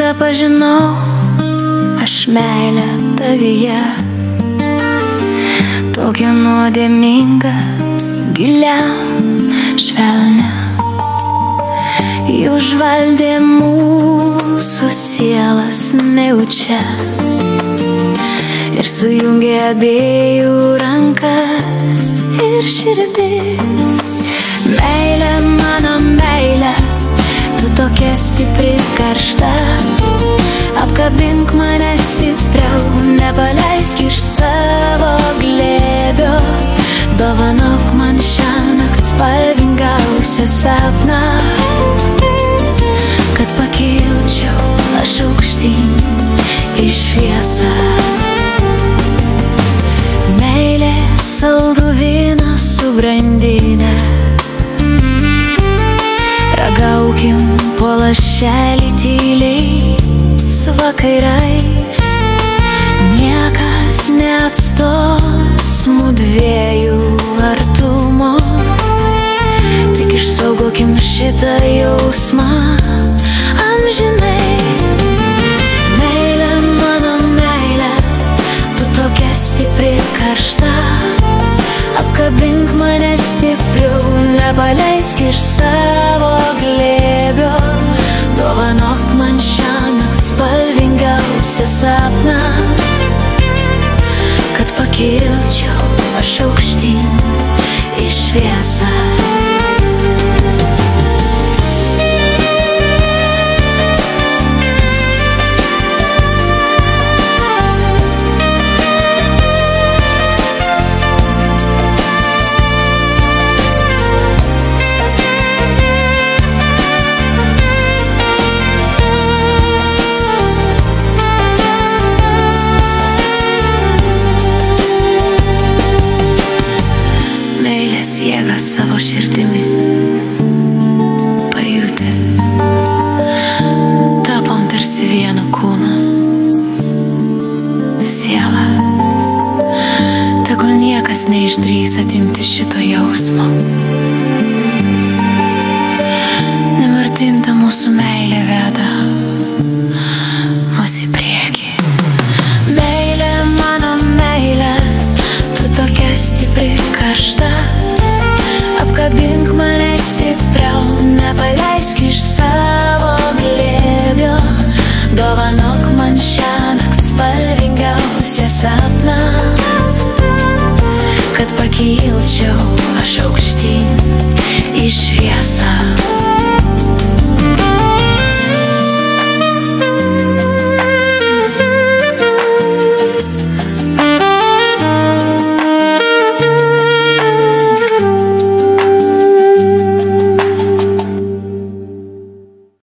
kada pažinau aš meilę tavyje, tokia nuodėminga, gilia, švelnia. Ji užvaldė mūsų sielas nejaučia ir sujungė abiejų rankas ir širdis. Meilė, mano meilė, tu tokia stipri, karšta. Apkabink mane stipriau, nepaleisk iš savo glėbio. Dovanok man šiąnakt spalvingiausią sapną, kad pakilčiau aš aukštyn į šviesą. Meilė saldų vyną subrandinę, ragaukim po lašelį tyliai vakarais. Niekas neatstos mudviejų artumo, tik išsaugokim šitą jausmą amžinai. Meilė, mano meilė, tu tokia stipri, karšta. Apkabink mane stipriau, nepaleisk iš savo glėbio. Dovanok man šiąnakt spalvingiausią sapną, kad pakilčiau aš aukštyn į šviesą. Jėgą savo širdimi pajutę, tapom tarsi vieną kūną, sielą. Tegul niekas neišdrįs atimti šito jausmo. Nemirtinta mūsų meilė veda